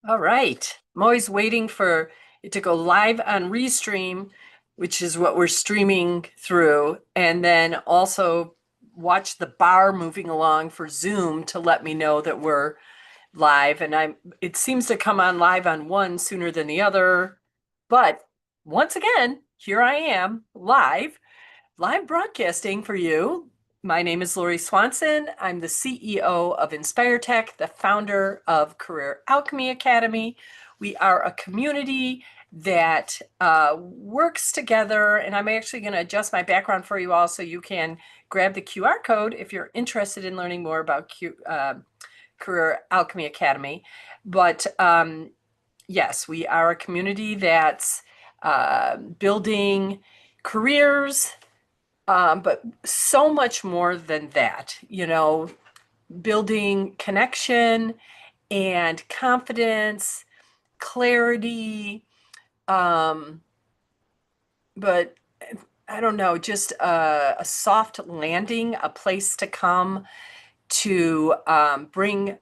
All right. I'm always waiting for it to go live on Restream, which is what we're streaming through, and then also watch the bar moving along for Zoom to let me know that we're live. And it seems to come on live on one sooner than the other. But once again, here I am live broadcasting for you. My name is Lori Swanson. I'm the CEO of InspireTech, the founder of Career Alchemy Academy. We are a community that works together, and I'm actually going to adjust my background for you all so you can grab the QR code if you're interested in learning more about Career Alchemy Academy. But yes, we are a community that's building careers, but so much more than that, building connection and confidence, clarity, um, but I don't know, just a soft landing, a place to come to bring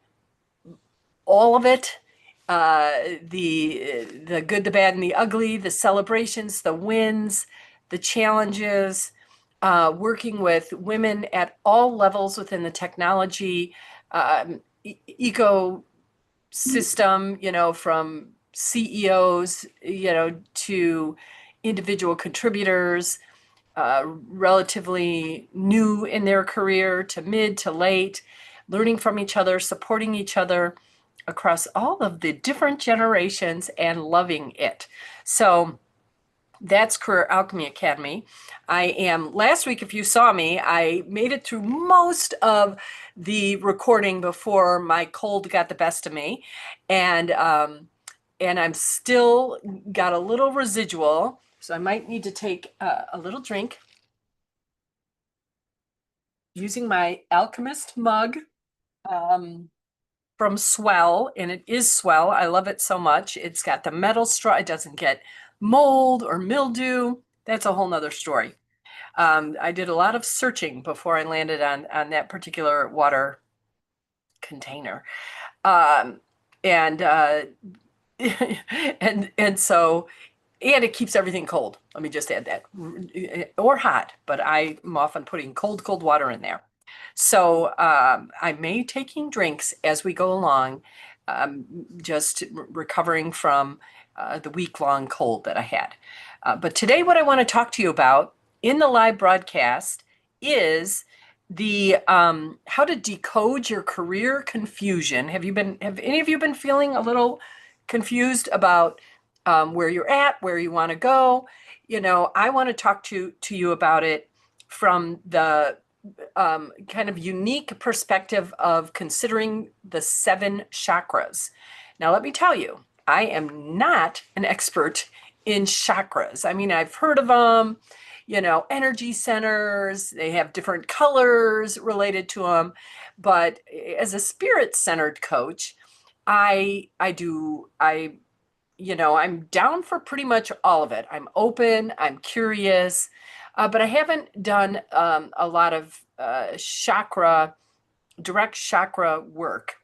all of it, the good, the bad, and the ugly, the celebrations, the wins, the challenges, working with women at all levels within the technology ecosystem, from CEOs, to individual contributors, relatively new in their career to mid to late, learning from each other, supporting each other across all of the different generations and loving it. So that's Career Alchemy Academy. Last week, if you saw me, I made it through most of the recording before my cold got the best of me. And I'm still got a little residual. So I might need to take a little drink using my Alchemist mug. Um, from Swell, and it is Swell. I love it so much. It's got the metal straw. It doesn't get mold or mildew. That's a whole nother story. I did a lot of searching before I landed on that particular water container. Um, and and so and it keeps everything cold. Let me just add that, or hot, but I'm often putting cold water in there. So I may taking drinks as we go along, just recovering from the week-long cold that I had. But today, what I want to talk to you about in the live broadcast is the how to decode your career confusion. Have any of you been feeling a little confused about where you're at, where you want to go? I want to talk to you about it from the kind of unique perspective of considering the seven chakras. Now, let me tell you, I am not an expert in chakras. I mean, I've heard of them, energy centers, they have different colors related to them. But as a spirit-centered coach, I'm down for pretty much all of it. I'm open, I'm curious, but I haven't done a lot of direct chakra work.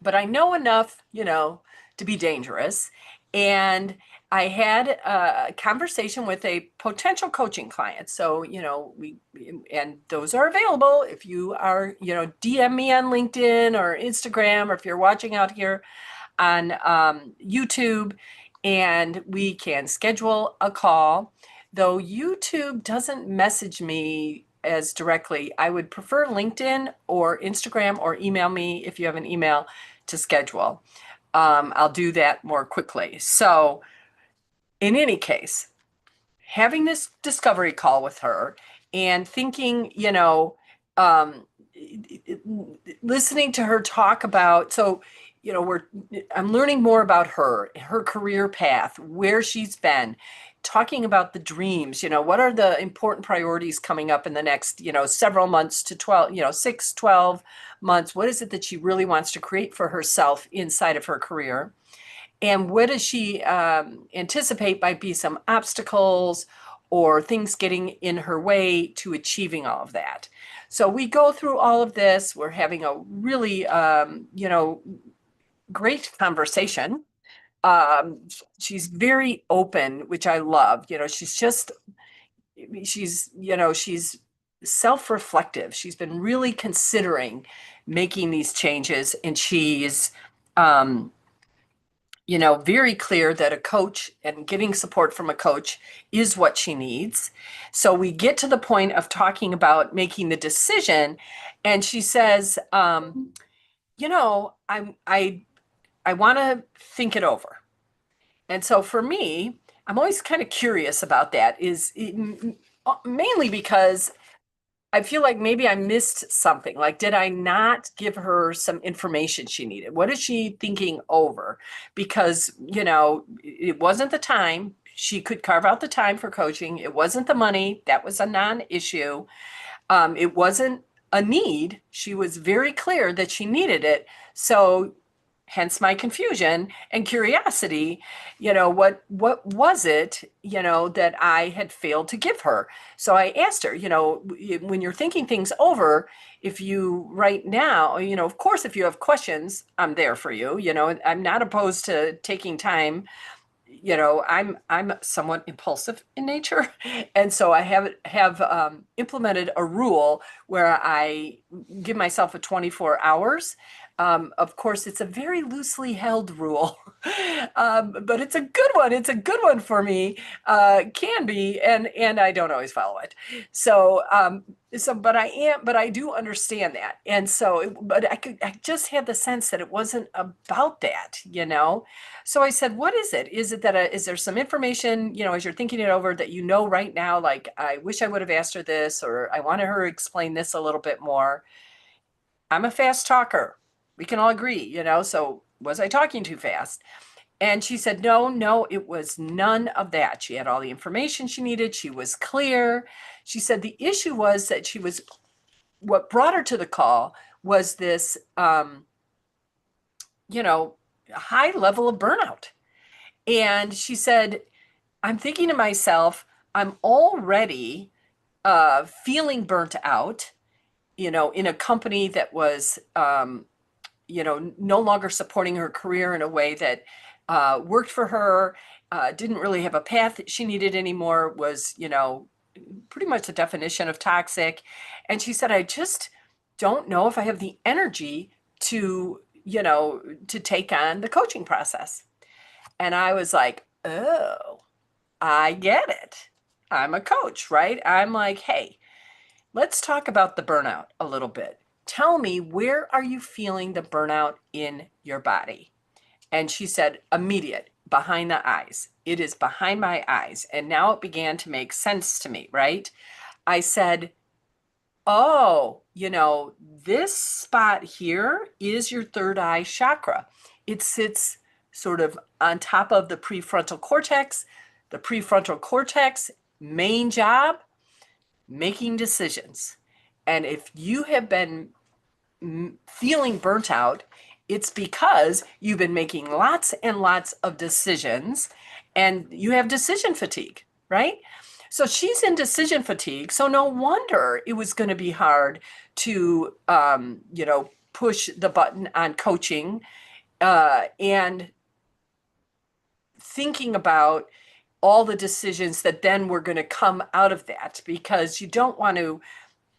But I know enough, to be dangerous. And I had a conversation with a potential coaching client. So, and those are available if you are, DM me on LinkedIn or Instagram, or if you're watching out here on YouTube, and we can schedule a call. Though YouTube doesn't message me as directly, I would prefer LinkedIn or Instagram, or email me if you have an email to schedule. I'll do that more quickly. So, in any case, having this discovery call with her and thinking, um, listening to her talk about, so, I'm learning more about her career path, where she's been, talking about the dreams, what are the important priorities coming up in the next, several months to 12, 6, 12 months. What is it that she really wants to create for herself inside of her career? And what does she anticipate might be some obstacles or things getting in her way to achieving all of that? So we go through all of this. We're having a really, great conversation. Um, she's very open, which I love. She's self-reflective. She's been really considering making these changes, and she's, um, very clear that a coach and getting support from a coach is what she needs. So we get to the point of talking about making the decision, and she says, I want to think it over. And so for me, I'm always kind of curious about that, mainly because I feel like maybe I missed something. Like, did I not give her some information she needed? What is she thinking over? Because, it wasn't the time. She could carve out the time for coaching. It wasn't the money. That was a non-issue. It wasn't a need. She was very clear that she needed it. So hence my confusion and curiosity, what was it, that I had failed to give her? So I asked her, when you're thinking things over, if you right now, of course, if you have questions, I'm there for you. I'm not opposed to taking time. I'm somewhat impulsive in nature, and so I have implemented a rule where I give myself a 24 hours. Of course, it's a very loosely held rule, but it's a good one. It's a good one for me. Can be, and I don't always follow it. So, but I do understand that, and so, I just had the sense that it wasn't about that. So I said, what is it? Is it that, is there some information, as you're thinking it over, that right now, like, I wish I would have asked her this, or I wanted her to explain this a little bit more. I'm a fast talker. We can all agree, so was I talking too fast? And she said, no, no, it was none of that. She had all the information she needed. She was clear. She said the issue was that what brought her to the call was this, high level of burnout. And she said, I'm thinking to myself, I'm already feeling burnt out, in a company that was, no longer supporting her career in a way that worked for her, didn't really have a path that she needed anymore, was, pretty much the definition of toxic. And she said, I just don't know if I have the energy to take on the coaching process. And I was like, oh, I get it. I'm a coach, right? I'm like, hey, let's talk about the burnout a little bit. Tell me, where are you feeling the burnout in your body? And she said, immediate, behind the eyes. It is behind my eyes. And now it began to make sense to me, right? I said, oh, this spot here is your third eye chakra. It sits sort of on top of the prefrontal cortex. The prefrontal cortex, main job, making decisions. And if you have been feeling burnt out, it's because you've been making lots and lots of decisions and you have decision fatigue, right? So she's in decision fatigue. So no wonder it was going to be hard to, push the button on coaching, and thinking about all the decisions that then were going to come out of that, because you don't want to,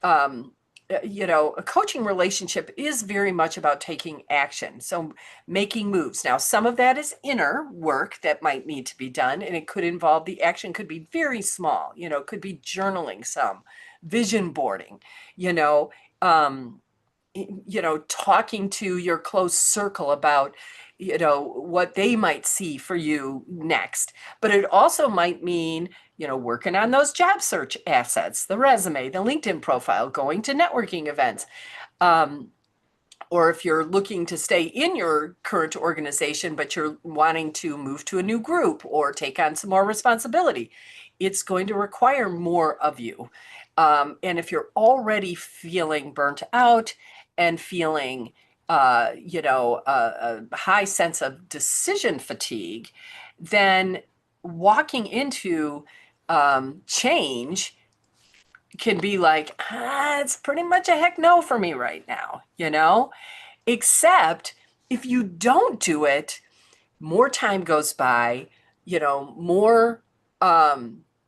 a coaching relationship is very much about taking action. So making moves. Now, some of that is inner work that might need to be done, and it could involve, the action could be very small, could be journaling, some vision boarding, um, talking to your close circle about, what they might see for you next. But it also might mean, working on those job search assets, the resume, the LinkedIn profile, going to networking events. Or if you're looking to stay in your current organization, but you're wanting to move to a new group or take on some more responsibility, it's going to require more of you. And if you're already feeling burnt out and feeling, a high sense of decision fatigue, then walking into change can be like, it's pretty much a heck no for me right now, except if you don't do it, more time goes by, more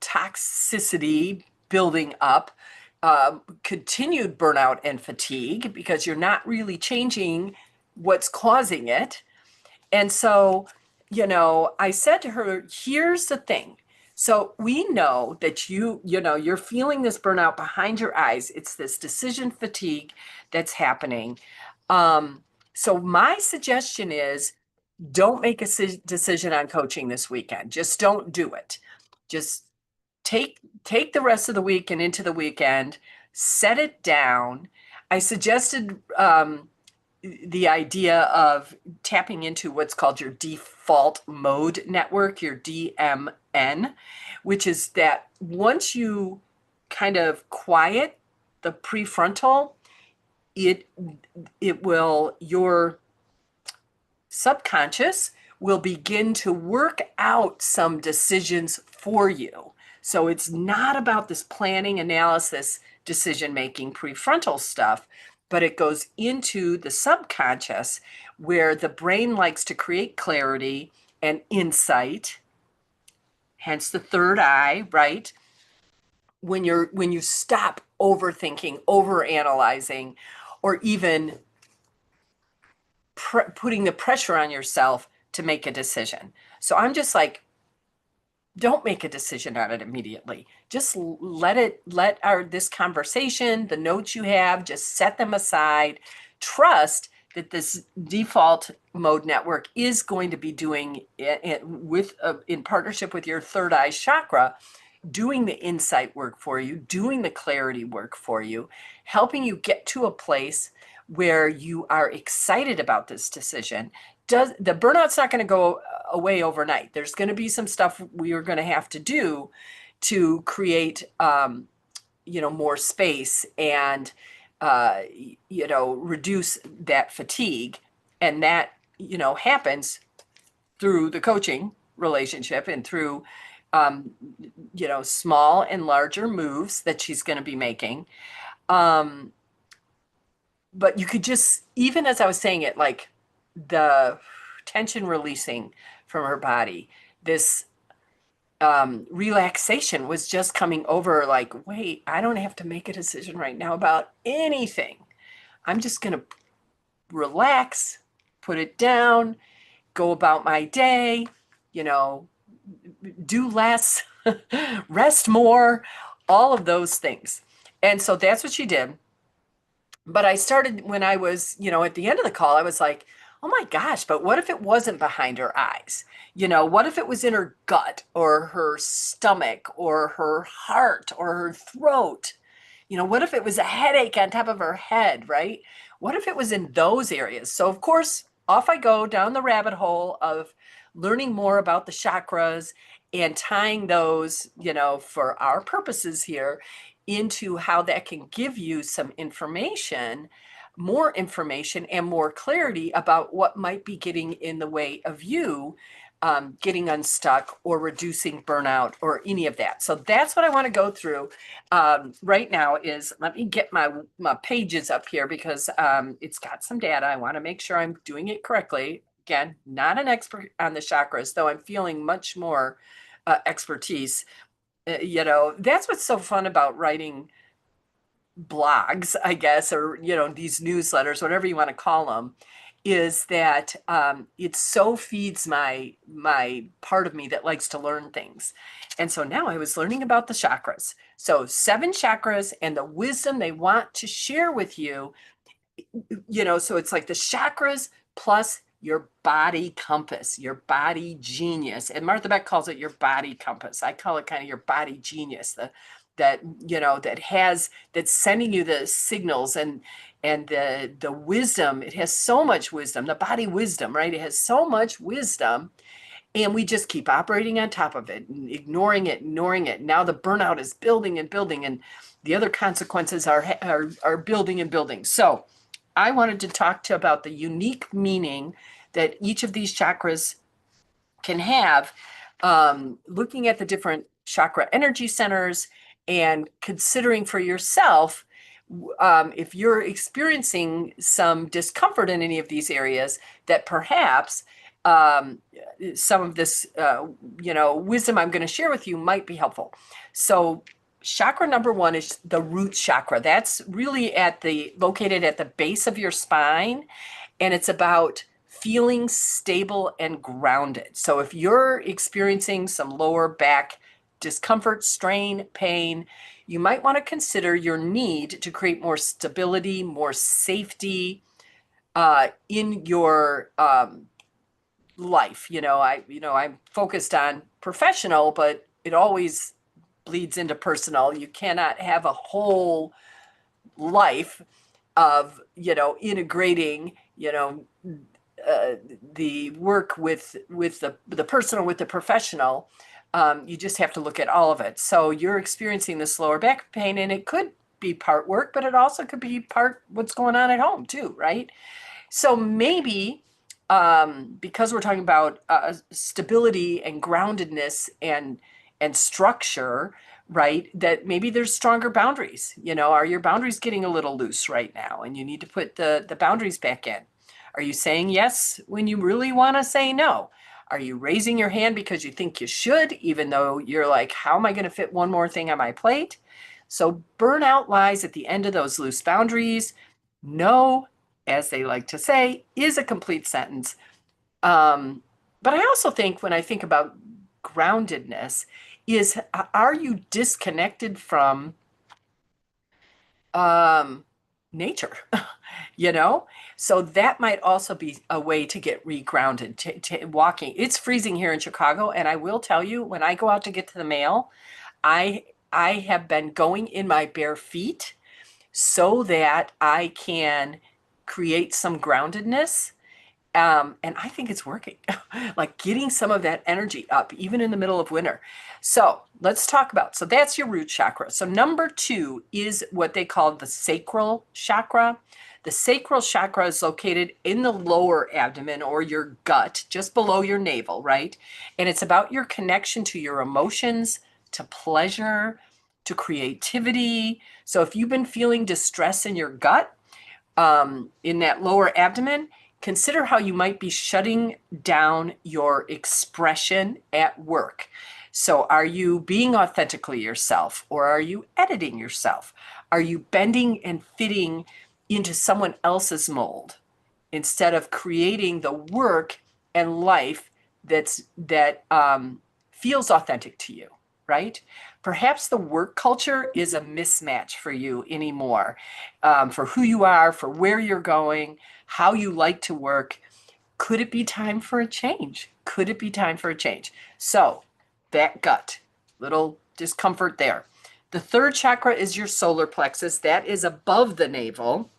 toxicity building up, continued burnout and fatigue because you're not really changing what's causing it. And so, I said to her, here's the thing. So we know that you're feeling this burnout behind your eyes. It's this decision fatigue that's happening. Um, so my suggestion is don't make a decision on coaching this weekend. Just don't do it. Just take the rest of the week and into the weekend, set it down. I suggested the idea of tapping into what's called your default mode network, your DMN, which is that once you kind of quiet the prefrontal, it your subconscious will begin to work out some decisions for you. So it's not about this planning, analysis, decision making, prefrontal stuff, but it goes into the subconscious where the brain likes to create clarity and insight, hence the third eye, right? When you stop overthinking, overanalyzing, or even putting the pressure on yourself to make a decision. So I'm just like, don't make a decision on it immediately. Just let this conversation, the notes you have, just set them aside. Trust that this default mode network is going to be doing it in partnership with your third eye chakra, doing the insight work for you, doing the clarity work for you, helping you get to a place where you are excited about this decision. The burnout's not going to go away overnight. There's going to be some stuff we are going to have to do to create, more space and, reduce that fatigue. And that, happens through the coaching relationship and through, small and larger moves that she's going to be making. But you could just, even as I was saying it, like the tension releasing from her body, this relaxation was just coming over like, wait, I don't have to make a decision right now about anything. I'm just going to relax, put it down, go about my day, do less, rest more, all of those things. And so that's what she did. But I started when I was, at the end of the call, I was like, oh my gosh, but what if it wasn't behind her eyes? What if it was in her gut or her stomach or her heart or her throat? What if it was a headache on top of her head, right? What if it was in those areas? So, of course, off I go down the rabbit hole of learning more about the chakras and tying those, for our purposes here, into how that can give you some information, more information and more clarity about what might be getting in the way of you getting unstuck or reducing burnout or any of that. So that's what I want to go through right now is, let me get my pages up here because it's got some data. I want to make sure I'm doing it correctly. Again, not an expert on the chakras, though I'm feeling much more expertise. That's what's so fun about writing blogs, I guess, or, these newsletters, whatever you want to call them, is that it so feeds my part of me that likes to learn things. And so now I was learning about the chakras. So 7 chakras and the wisdom they want to share with you, so it's like the chakras plus your body compass, your body genius. And Martha Beck calls it your body compass. I call it kind of your body genius, that's sending you the signals and the wisdom. It has so much wisdom, the body wisdom, right? It has so much wisdom, and we just keep operating on top of it and ignoring it. Now the burnout is building and building, and the other consequences are building and building. So I wanted to talk about the unique meaning that each of these chakras can have, looking at the different chakra energy centers and considering for yourself if you're experiencing some discomfort in any of these areas, that perhaps um, some of this, wisdom I'm going to share with you might be helpful. So, chakra number one is the root chakra. That's really located at the base of your spine, and it's about feeling stable and grounded. So, if you're experiencing some lower back discomfort, strain, pain, you might want to consider your need to create more stability, more safety in your life. I'm focused on professional, but it always bleeds into personal. You cannot have a whole life of, integrating, the work with the personal with the professional. You just have to look at all of it. So you're experiencing this lower back pain, and it could be part work, but it also could be part what's going on at home too, right? So maybe because we're talking about stability and groundedness and structure, right? That maybe there's stronger boundaries. Are your boundaries getting a little loose right now, and you need to put the boundaries back in? Are you saying yes when you really want to say no? Are you raising your hand because you think you should, even though you're like, how am I going to fit one more thing on my plate? So burnout lies at the end of those loose boundaries. No, as they like to say, is a complete sentence. But I also think when I think about groundedness, are you disconnected from nature? you know? So that might also be a way to get regrounded, walking. It's freezing here in Chicago, and I will tell you, when I go out to get to the mail, I have been going in my bare feet so that I can create some groundedness. And I think it's working, like getting some of that energy up, even in the middle of winter. So let's talk about, so that's your root chakra. So number two is what they call the sacral chakra. The sacral chakra is located in the lower abdomen or your gut, just below your navel, right? And it's about your connection to your emotions, to pleasure, to creativity. So if you've been feeling distress in your gut, in that lower abdomen, consider how you might be shutting down your expression at work. So, are you being authentically yourself, or are you editing yourself? Are you bending and fitting into someone else's mold instead of creating the work and life that feels authentic to you, right? Perhaps the work culture is a mismatch for you anymore, for who you are, for where you're going, how you like to work. Could it be time for a change? Could it be time for a change? So, that gut, little discomfort there. The third chakra is your solar plexus. That is above the navel.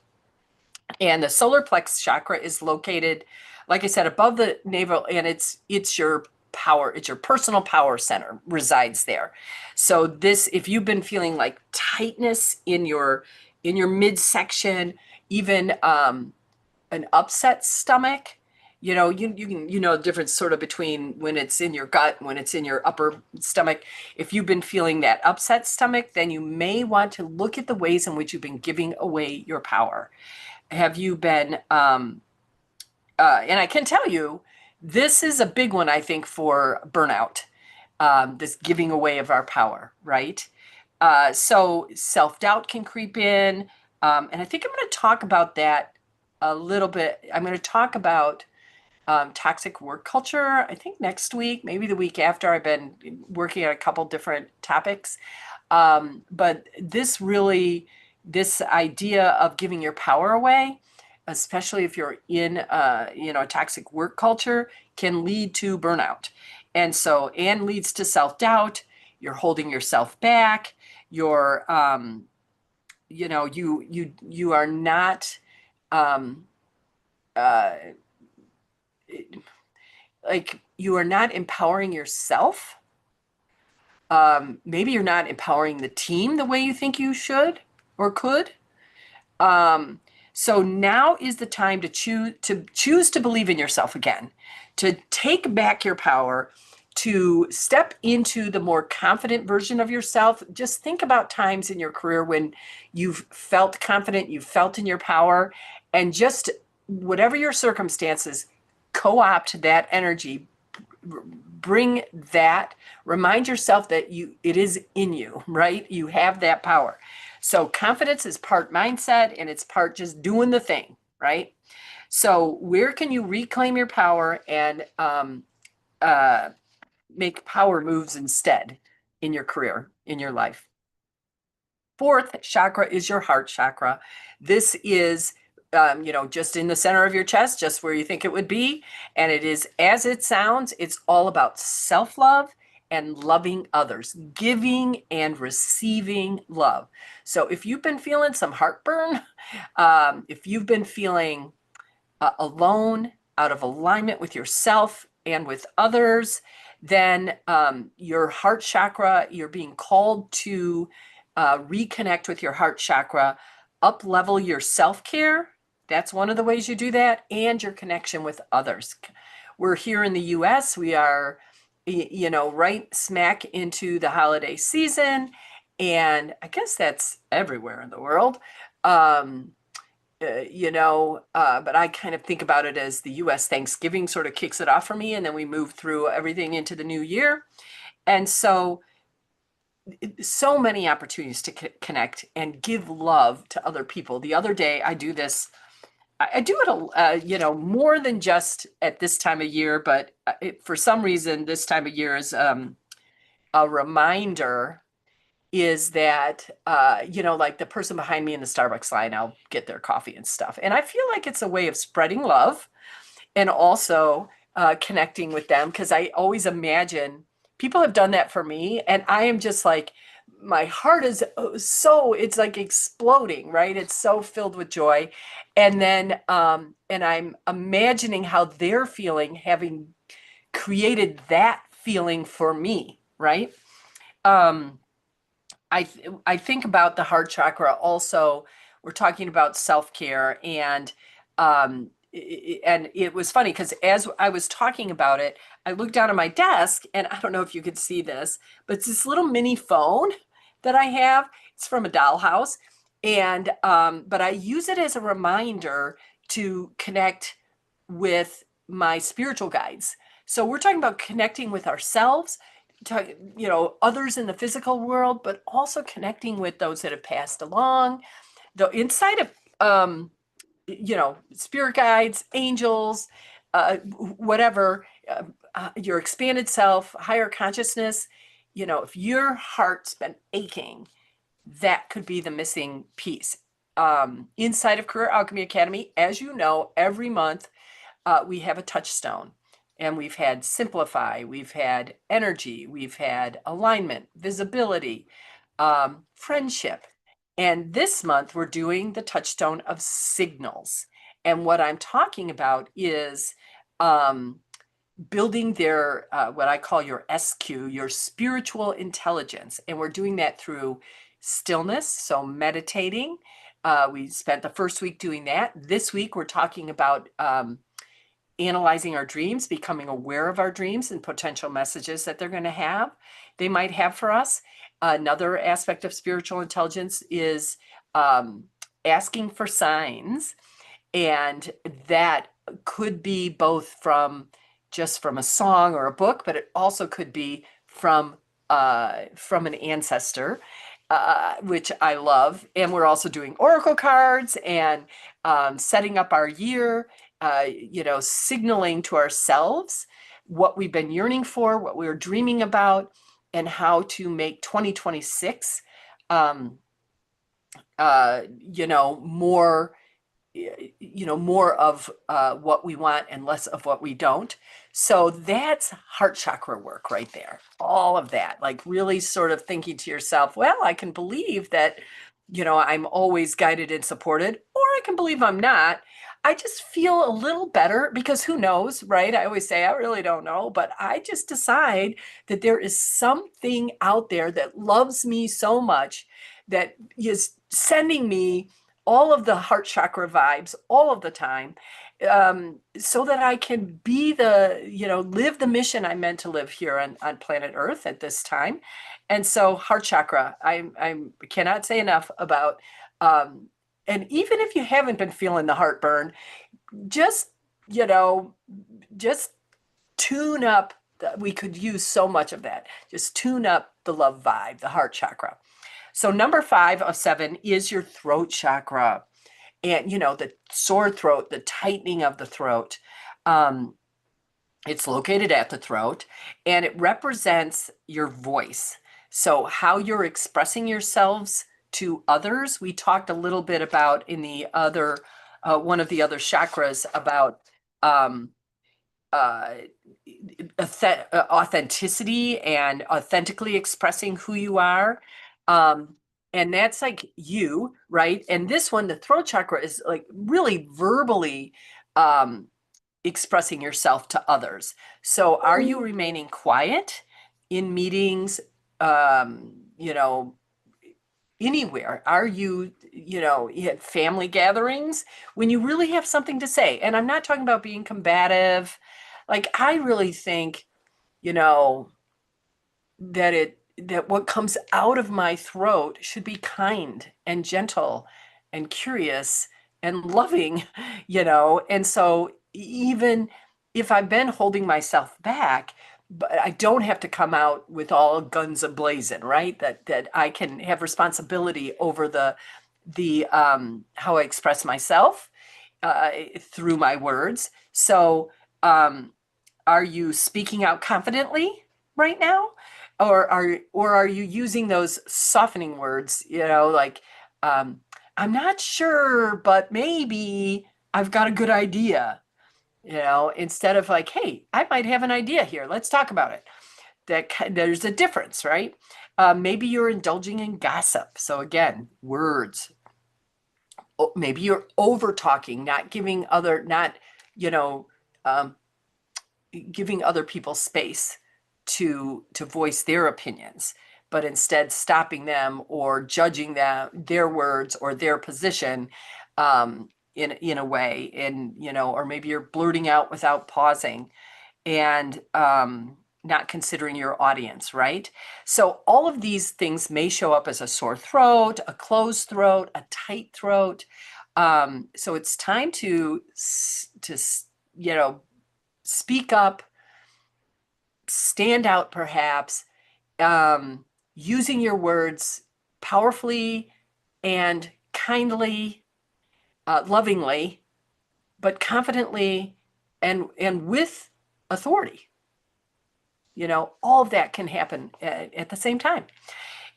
And the solar plexus chakra is located, like I said, above the navel, and it's your power, it's your personal power center resides there. So this, if you've been feeling like tightness in your midsection, even an upset stomach, you can the difference sort of between when it's in your gut and when it's in your upper stomach. If you've been feeling that upset stomach, then you may want to look at the ways in which you've been giving away your power. Have you been and I can tell you, this is a big one, I think, for burnout, this giving away of our power, right? So self-doubt can creep in. And I think I'm going to talk about that a little bit. I'm going to talk about toxic work culture, I think next week, maybe the week after. I've been working on a couple different topics. But this idea of giving your power away, especially if you're in a toxic work culture, can lead to burnout. And leads to self-doubt. You're holding yourself back. You're you are not like you are not empowering yourself. Maybe you're not empowering the team the way you think you should or could. So now is the time to choose to believe in yourself again, to take back your power, to step into the more confident version of yourself. Just think about times in your career when you've felt confident, you felt in your power, and just whatever your circumstances, co-opt that energy, bring that, remind yourself that it is in you, right? You have that power. So confidence is part mindset and it's part just doing the thing, right? So where can you reclaim your power and make power moves instead in your career, in your life? Fourth chakra is your heart chakra. This is, just in the center of your chest, just where you think it would be. And it is, as it sounds, it's all about self-love and loving others, giving and receiving love. So if you've been feeling some heartburn, if you've been feeling alone, out of alignment with yourself and with others, then your heart chakra, you're being called to reconnect with your heart chakra, up level your self-care. That's one of the ways you do that, and your connection with others. We're here in the US. We are, right smack into the holiday season. And I guess that's everywhere in the world. But I kind of think about it as the US Thanksgiving sort of kicks it off for me, and then we move through everything into the new year. And so many opportunities to connect and give love to other people. The other day, I do this. I do it, more than just at this time of year, but for some reason, this time of year is a reminder. Is that, like the person behind me in the Starbucks line, I'll get their coffee and stuff. And I feel like it's a way of spreading love and also connecting with them, because I always imagine people have done that for me. And I am just like, my heart is it's like exploding, right? It's so filled with joy. And then, and I'm imagining how they're feeling, having created that feeling for me, right? I think about the heart chakra also. We're talking about self-care, and it was funny because as I was talking about it, I looked down at my desk, and I don't know if you could see this, but it's this little mini phone that I have. It's from a dollhouse, and but I use it as a reminder to connect with my spiritual guides. So we're talking about connecting with ourselves, others in the physical world, but also connecting with those that have passed along, the inside of, spirit guides, angels, whatever, your expanded self, higher consciousness. If your heart's been aching, that could be the missing piece. Inside of Career Alchemy Academy, as you know, every month we have a touchstone. And we've had simplify, we've had energy, we've had alignment, visibility, friendship. And this month we're doing the touchstone of signals. And what I'm talking about is building their, what I call your SQ, your spiritual intelligence. And we're doing that through stillness, so meditating. We spent the first week doing that. This week we're talking about analyzing our dreams, becoming aware of our dreams and potential messages that they might have for us. Another aspect of spiritual intelligence is asking for signs. And that could be both just from a song or a book, but it also could be from an ancestor, which I love. And we're also doing oracle cards and setting up our year, signaling to ourselves what we've been yearning for, what we're dreaming about, and how to make 2026, more of what we want and less of what we don't. So that's heart chakra work right there. All of that, like really sort of thinking to yourself, well, I can believe that, I'm always guided and supported, or I can believe I'm not. I just feel a little better because who knows, right? I always say, I really don't know, but I just decide that there is something out there that loves me so much that is sending me all of the heart chakra vibes all of the time. so that I can be the, live the mission I'm meant to live here on planet Earth at this time. And so heart chakra, I cannot say enough about, um, and even if you haven't been feeling the heartburn, just, you know, just tune up. We could use so much of that. Just tune up the love vibe, the heart chakra. So number 5 of 7 is your throat chakra. And, the sore throat, the tightening of the throat. Um, it's located at the throat and it represents your voice. So how you're expressing yourselves to others. We talked a little bit about in the other, one of the other chakras about um, uh, authenticity and authentically expressing who you are. Um, and that's like you, right? And this one, the throat chakra, is like really verbally um, expressing yourself to others. So are you remaining quiet in meetings, you know, anywhere? Are you, at family gatherings when you really have something to say? And I'm not talking about being combative. Like, I really think, you know, that what comes out of my throat should be kind and gentle and curious and loving, And so even if I've been holding myself back, but I don't have to come out with all guns ablazing, right? That I can have responsibility over the how I express myself through my words. So um, are you speaking out confidently right now? Or are you using those softening words, like um, I'm not sure, but maybe I've got a good idea, instead of like, hey, I might have an idea here. Let's talk about it. There's a difference, right? Maybe you're indulging in gossip. So again, words. Maybe you're over talking, not giving not, you know, um, giving other people space to voice their opinions, but instead stopping them or judging their words or their position in a way, and or maybe you're blurting out without pausing and not considering your audience, right? So all of these things may show up as a sore throat, a closed throat, a tight throat. So it's time to speak up, stand out perhaps, um, using your words powerfully and kindly, lovingly, but confidently and with authority. All of that can happen at the same time.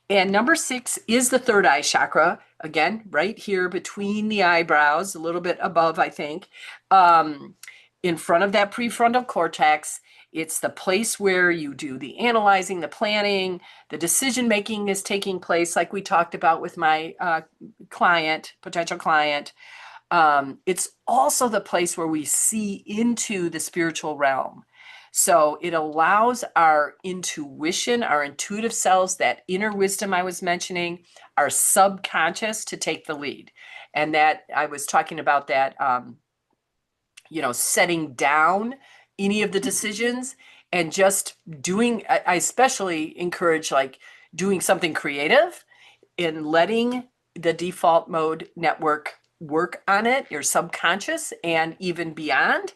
And number 6 is the third eye chakra. Again, right here between the eyebrows, a little bit above, I think, in front of that prefrontal cortex. It's the place where you do the analyzing, the planning, the decision making is taking place, like we talked about with my potential client. It's also the place where we see into the spiritual realm. So it allows our intuition, our intuitive selves, that inner wisdom I was mentioning, our subconscious to take the lead. And that I was talking about that, setting down any of the decisions and just doing, I especially encourage like doing something creative and letting the default mode network work on it, your subconscious, and even beyond.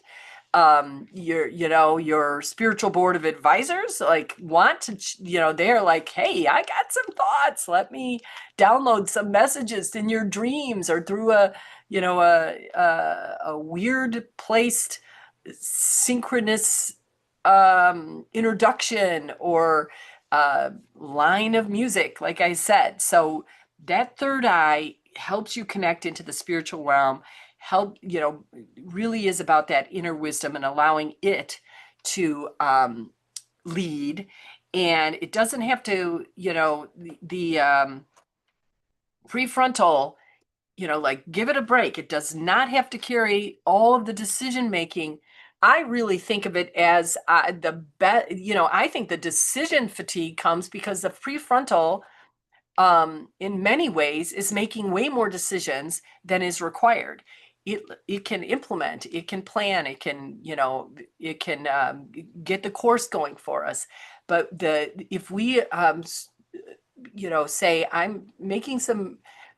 Your spiritual board of advisors like want to, they're like, hey, I got some thoughts, let me download some messages in your dreams or through a weird placed synchronous introduction or line of music, like I said. So that third eye helps you connect into the spiritual realm, really is about that inner wisdom and allowing it to lead. And it doesn't have to, the prefrontal, like give it a break. It does not have to carry all of the decision making. I really think of it as I think the decision fatigue comes because the prefrontal, in many ways, is making way more decisions than is required. it can implement, it can plan, it can, it can get the course going for us. But if we say I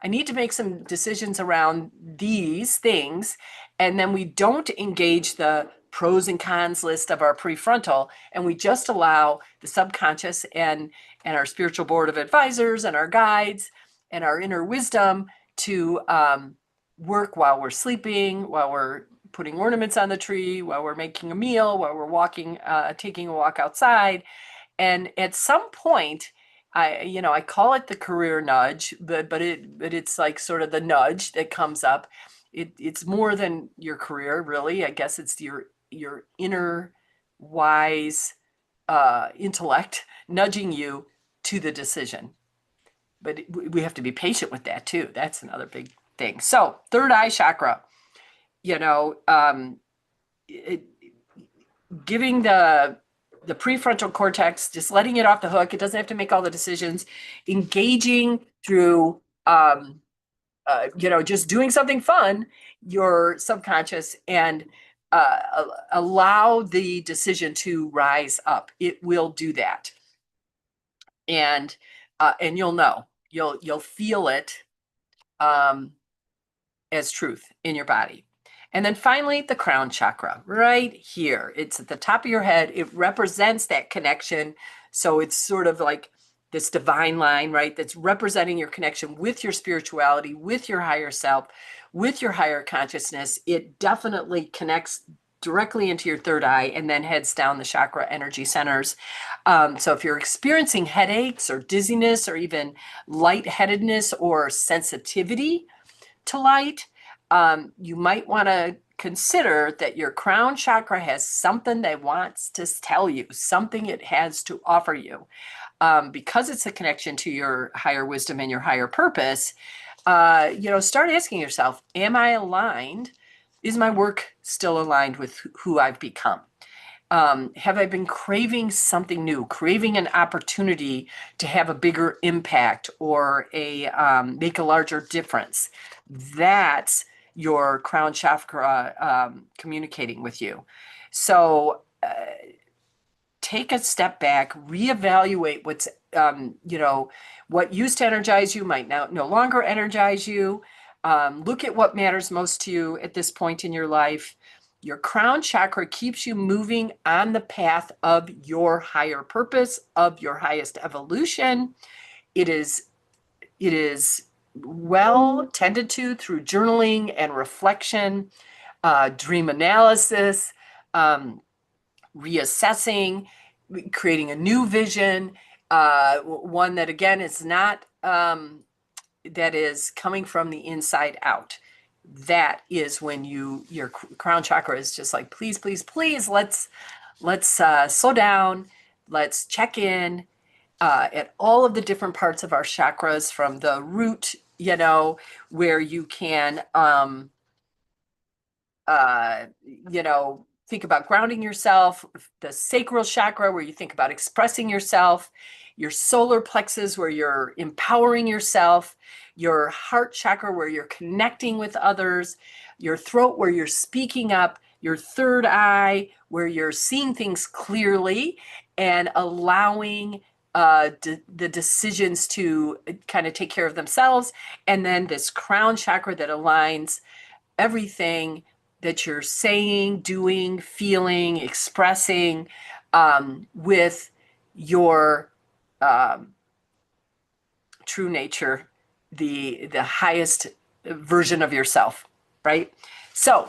need to make some decisions around these things, and then we don't engage the pros and cons list of our prefrontal, and we just allow the subconscious and our spiritual board of advisors and our guides and our inner wisdom to work while we're sleeping, while we're putting ornaments on the tree, while we're making a meal, while we're walking, taking a walk outside. And at some point, I call it the career nudge, but it's like sort of the nudge that comes up. It's more than your career, really. I guess it's your inner wise intellect nudging you to the decision. But we have to be patient with that too. That's another big thing. So third eye chakra, giving the prefrontal cortex, just letting it off the hook. It doesn't have to make all the decisions. Engaging through, just doing something fun, your subconscious, and allow the decision to rise up. It will do that, and you'll know, you'll feel it as truth in your body. And then finally, the crown chakra, right here. It's at the top of your head. It represents that connection. So it's sort of like this divine line, right? That's representing your connection with your spirituality, with your higher self, with your higher consciousness. It definitely connects directly into your third eye and then heads down the chakra energy centers. So if you're experiencing headaches or dizziness or even lightheadedness or sensitivity to light, you might want to consider that your crown chakra has something that wants to tell you, something it has to offer you. Because it's a connection to your higher wisdom and your higher purpose, start asking yourself, am I aligned? Is my work still aligned with who I've become? Have I been craving something new, craving an opportunity to have a bigger impact or make a larger difference? That's your crown chakra communicating with you. So take a step back, reevaluate what's, what used to energize you might now no longer energize you. Look at what matters most to you at this point in your life. Your crown chakra keeps you moving on the path of your higher purpose, of your highest evolution. It is well tended to through journaling and reflection, dream analysis, reassessing, creating a new vision, one that again is not that is coming from the inside out. That is when your crown chakra is just like, please, please, please, let's slow down. Let's check in at all of the different parts of our chakras, from the root, where you can, think about grounding yourself, the sacral chakra, where you think about expressing yourself, your solar plexus, where you're empowering yourself, your heart chakra, where you're connecting with others, your throat, where you're speaking up, your third eye, where you're seeing things clearly and allowing the decisions to kind of take care of themselves. And then this crown chakra that aligns everything that you're saying, doing, feeling, expressing with your true nature, the highest version of yourself, right? So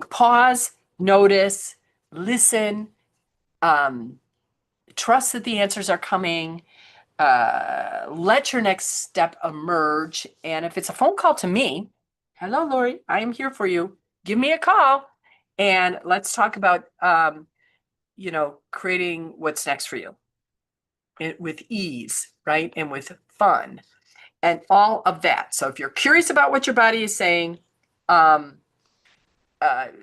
pause, notice, listen, trust that the answers are coming, let your next step emerge. And if it's a phone call to me, hello, Lori, I am here for you. Give me a call and let's talk about, creating what's next for you with ease, right? And with fun and all of that. So if you're curious about what your body is saying,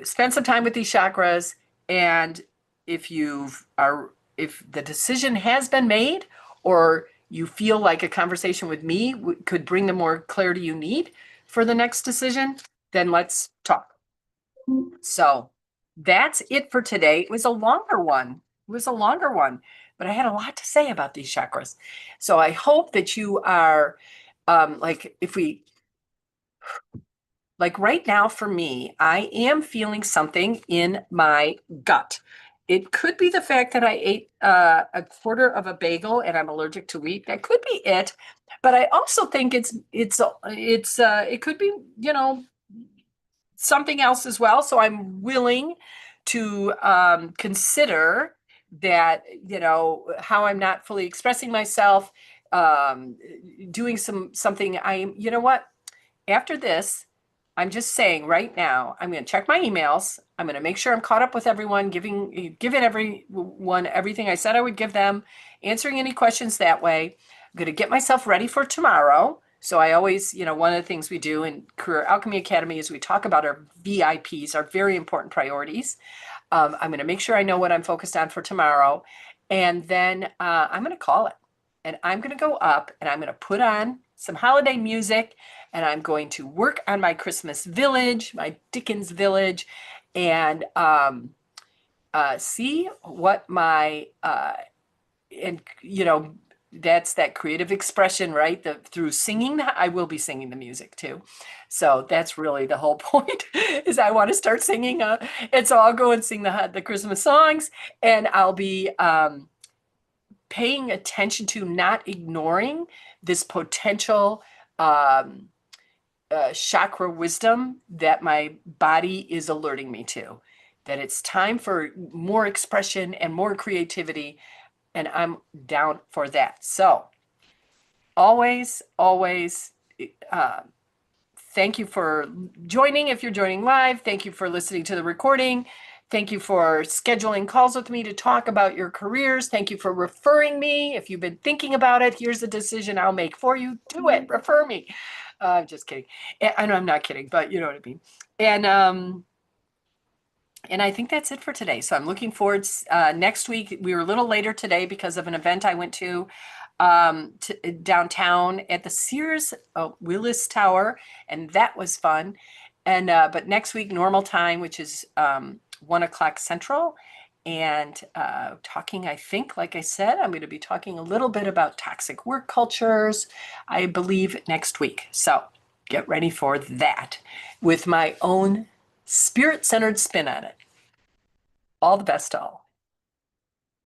spend some time with these chakras. And if the decision has been made, or you feel like a conversation with me could bring the more clarity you need for the next decision, then let's talk. So that's it for today. It was a longer one. It was a longer one, but I had a lot to say about these chakras. So I hope that you are like if we like right now for me, I am feeling something in my gut. It could be the fact that I ate a quarter of a bagel and I'm allergic to wheat. That could be it. But I also think it could be, something else as well. So I'm willing to consider that, how I'm not fully expressing myself, um, doing something. You know what? After this, I'm just saying right now, I'm going to check my emails. I'm going to make sure I'm caught up with everyone, giving everyone everything I said I would give them, answering any questions that way. I'm going to get myself ready for tomorrow. So I always, one of the things we do in Career Alchemy Academy is we talk about our VIPs, our very important priorities. I'm going to make sure I know what I'm focused on for tomorrow. And then I'm going to call it. And I'm going to go up and I'm going to put on some holiday music and I'm going to work on my Christmas village, my Dickens village, and see what and that's that creative expression, right? Through singing, I will be singing the music too. So that's really the whole point is I want to start singing. And so I'll go and sing the Christmas songs and I'll be paying attention to, not ignoring this potential chakra wisdom that my body is alerting me to, that it's time for more expression and more creativity, and I'm down for that. So always, always, thank you for joining. If you're joining live, thank you for listening to the recording. Thank you for scheduling calls with me to talk about your careers. Thank you for referring me. If you've been thinking about it, here's a decision I'll make for you. Do it. Refer me. I'm just kidding. And I'm not kidding, but you know what I mean. And I think that's it for today. So I'm looking forward next week. We were a little later today because of an event I went to downtown at the Sears Willis Tower, and that was fun. And but next week, normal time, which is 1 o'clock Central, and talking, I think, like I said, I'm going to be talking a little bit about toxic work cultures, I believe, next week. So get ready for that with my own spirit-centered spin on it. All the best to all.